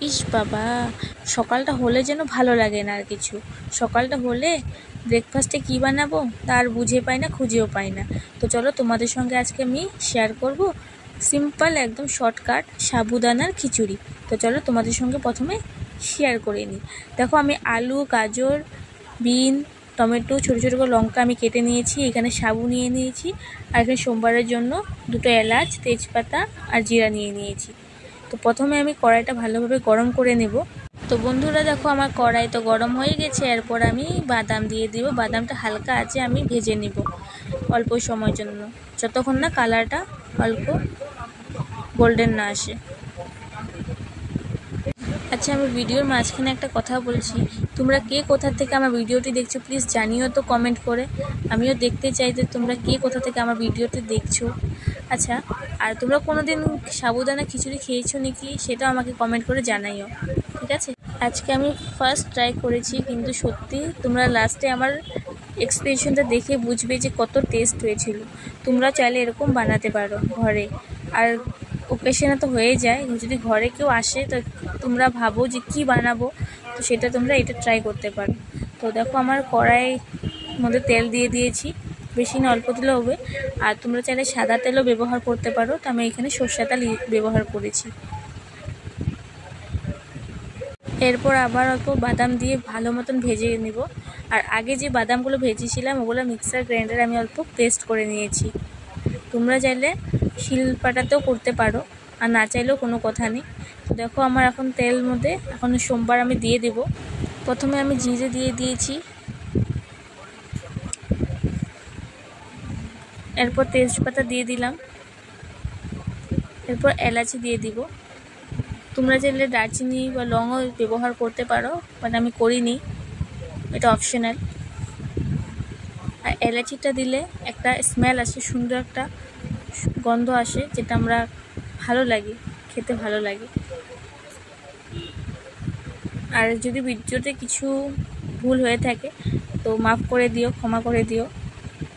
ইস বাবা, সকালটা হলে যেন ভালো লাগে না আর কিছু। সকালটা হলে ব্রেকফাস্টে কী বানাবো তার বুঝে পাই না, খুঁজেও পাই না। তো চলো তোমাদের সঙ্গে আজকে আমি শেয়ার করব সিম্পল একদম শর্টকাট সাবুদানার খিচুড়ি। তো চলো তোমাদের সঙ্গে প্রথমে শেয়ার করে নিই। দেখো আমি আলু, গাজর, বিন, টমেটো, ছোটো ছোটো করে লঙ্কা আমি কেটে নিয়েছি। এখানে সাবু নিয়ে নিয়েছি, আর এখানে সোমবারের জন্য 2টো এলাচ, তেজপাতা আর জিরা নিয়ে নিয়েছি। তো প্রথমে আমি কড়াইটা ভালোভাবে গরম করে নেব। তো বন্ধুরা দেখো আমার কড়াই তো গরম হয়ে গেছে। এরপর আমি বাদাম দিয়ে দিব। বাদামটা হালকা আছে আমি ভেজে নেব অল্প সময়ের জন্য, যতক্ষণ না কালারটা অল্প গোল্ডেন না আসে। আচ্ছা, আমি ভিডিওর মাঝখানে একটা কথা বলছি, তোমরা কে কোথা থেকে আমার ভিডিওটি দেখছো প্লিজ জানিও তো কমেন্ট করে। আমিও দেখতে চাই যে তোমরা কে কোথা থেকে আমার ভিডিওটি দেখছো। আচ্ছা, আর তোমরা কোনোদিন সাবুদানা খিচুড়ি খেয়েছো নাকি সেটাও আমাকে কমেন্ট করে জানাইও, ঠিক আছে? আজকে আমি ফার্স্ট ট্রাই করেছি, কিন্তু সত্যি তোমরা লাস্টে আমার এক্সপ্রেশনটা দেখে বুঝবে যে কত টেস্ট হয়েছিল। তোমরা চাইলে এরকম বানাতে পারো ঘরে। আর ওকেশনে তো হয়ে যায়, যদি ঘরে কেউ আসে তো তোমরা ভাবো যে কি বানাবো, তো সেটা তোমরা এটা ট্রাই করতে পারো। তো দেখো আমার কড়াইয়ের মধ্যে তেল দিয়ে দিয়েছি, বেশি না অল্প দিলে হবে। আর তোমরা চাইলে সাদা তেলও ব্যবহার করতে পারো, তো আমি এখানে সরষে তেল ব্যবহার করেছি। এরপর আবার অল্প বাদাম দিয়ে ভালো মতন ভেজে নেব। আর আগে যে বাদামগুলো ভেজেছিলাম ওগুলো মিক্সার গ্রাইন্ডারে আমি অল্প পেস্ট করে নিয়েছি। তোমরা চাইলে শিলপাটাতেও করতে পারো, আর না চাইলেও কোনো কথা নেই। তো দেখো আমার এখন তেল মধ্যে এখন সোমবার আমি দিয়ে দেব। প্রথমে আমি জিরে দিয়ে দিয়েছি, এরপর তেজপাতা দিয়ে দিলাম, এরপর এলাচি দিয়ে দিব। তোমরা চাইলে দারচিনি বা লংও ব্যবহার করতে পারো, বাট আমি করিনি, এটা অপশনাল। আর এলাচিটা দিলে একটা স্মেল আসে, সুন্দর একটা গন্ধ আসে, যেটা আমরা ভালো লাগে, খেতে ভালো লাগে। আর যদি ভিডিওতে কিছু ভুল হয়ে থাকে তো মাফ করে দিও, ক্ষমা করে দিও,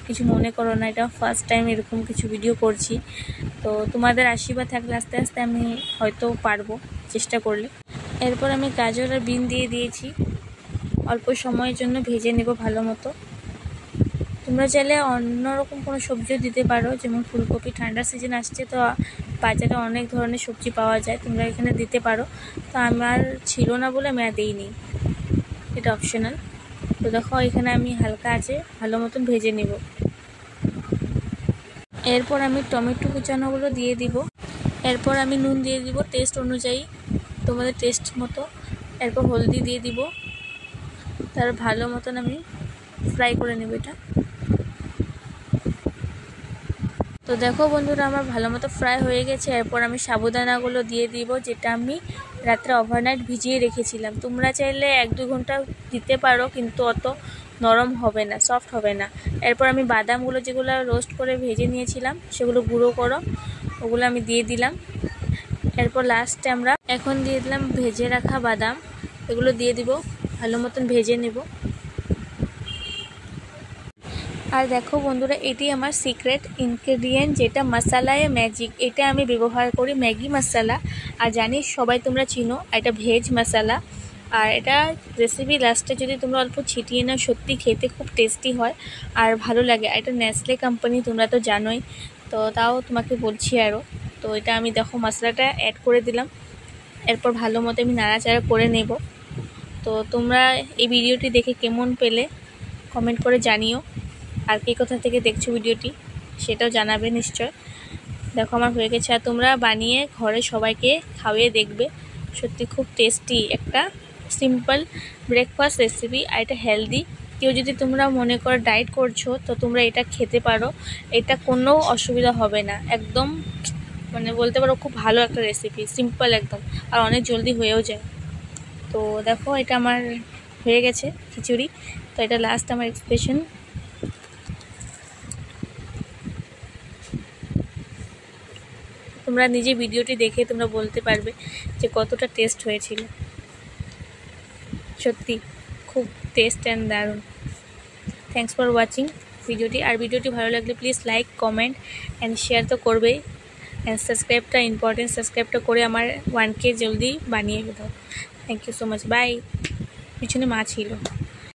কিছু মনে করো না, এটা ফার্স্ট টাইম এরকম কিছু ভিডিও করছি। তো তোমাদের আশীর্বাদ থাকলে আস্তে আস্তে আমি হয়তো পারবো, চেষ্টা করলে। এরপর আমি গাজর আর বিন দিয়ে দিয়েছি, অল্প সময়ের জন্য ভেজে নেব ভালো মতো। তোমরা চাইলে অন্যরকম কোনো সবজিও দিতে পারো, যেমন ফুলকপি, ঠান্ডার সিজন আসছে তো বাজারে অনেক ধরনের সবজি পাওয়া যায়, তোমরা এখানে দিতে পারো। তো আমার ছিল না বলে আমি আর দিইনি, এটা অপশনাল। তো দেখো এখানে আমি হালকা আছে ভালো মতন ভেজে নেব। এরপর আমি টমেটো কুচানোগুলো দিয়ে দিব। এরপর আমি নুন দিয়ে দিব টেস্ট অনুযায়ী, তোমাদের টেস্ট মতো। এরপর হলদি দিয়ে দিব, তার ভালো মতন আমি ফ্রাই করে নেব এটা। তো দেখো বন্ধুরা আমার ভালো মতো ফ্রাই হয়ে গেছে। এরপর আমি সাবুদানাগুলো দিয়ে দিব, যেটা আমি রাত্রে ওভারনাইট ভিজিয়ে রেখেছিলাম। তোমরা চাইলে 1-2 ঘন্টা দিতে পারো, কিন্তু অত নরম হবে না, সফট হবে না। এরপর আমি বাদামগুলো যেগুলো রোস্ট করে ভেজে নিয়েছিলাম সেগুলো গুঁড়ো করো, ওগুলো আমি দিয়ে দিলাম। এরপর লাস্টে আমরা এখন দিয়ে দিলাম ভেজে রাখা বাদাম, এগুলো দিয়ে দিব, ভালো মতন ভেজে নেব। আর দেখো বন্ধুরা, এটি আমার সিক্রেট ইনগ্রেডিয়েন্ট, যেটা মশালায় ম্যাজিক। এটা আমি ব্যবহার করি ম্যাগি মশলা, আর জানি সবাই তোমরা চিনো, এটা ভেজ মশলা। আর এটা রেসিপি লাস্টে যদি তোমরা অল্প ছিটিয়ে নাও, সত্যি খেতে খুব টেস্টি হয় আর ভালো লাগে। এটা নেসলে কোম্পানি, তোমরা তো জানোই, তো তাও তোমাকে বলছি আরও। তো এটা আমি দেখো মশলাটা অ্যাড করে দিলাম। এরপর ভালো মতো আমি নাড়াচাড়া করে নেব। তো তোমরা এই ভিডিওটি দেখে কেমন পেলে কমেন্ট করে জানিও, আর কে কোথা থেকে দেখছো ভিডিওটি সেটাও জানাবে নিশ্চয়। দেখো আমার হয়ে গেছে, আর তোমরা বানিয়ে ঘরে সবাইকে খাওয়িয়ে দেখবে, সত্যি খুব টেস্টি একটা সিম্পল ব্রেকফাস্ট রেসিপি। আর এটা হেলদি, কেউ যদি তোমরা মনে করো ডায়েট করছো তো তোমরা এটা খেতে পারো, এটা কোনো অসুবিধা হবে না, একদম মানে বলতে পারো খুব ভালো একটা রেসিপি, সিম্পল একদম, আর অনেক জলদি হয়েও যায়। তো দেখো এটা আমার হয়ে গেছে খিচুড়ি। তো এটা লাস্ট আমার এক্সপ্রেশন। তোমরা নিজে ভিডিওটি দেখে তোমরা বলতে পারবে যে কতটা টেস্ট হয়েছিল, সত্যি খুব টেস্ট অ্যান্ড দারুণ। থ্যাংকস ফর ওয়াচিং ভিডিওটি। আর ভিডিওটি ভালো লাগলে please like, comment and share তো করবেই। অ্যান্ড সাবস্ক্রাইবটা ইম্পর্টেন্ট, সাবস্ক্রাইবটা করে আমার 1K জলদি বানিয়ে দাও। Thank you so much, bye. পিছনে মা ছিল।